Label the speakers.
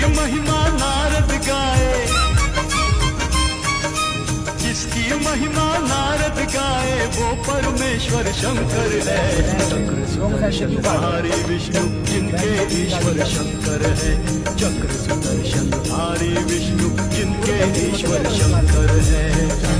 Speaker 1: महिमा नारद गाए, जिसकी महिमा नारद गाए वो परमेश्वर शंकर है। चक्र सुदर्शनधारी विष्णु जिनके ईश्वर शंकर है, चक्र सुदर्शनधारी विष्णु जिनके ईश्वर शंकर है।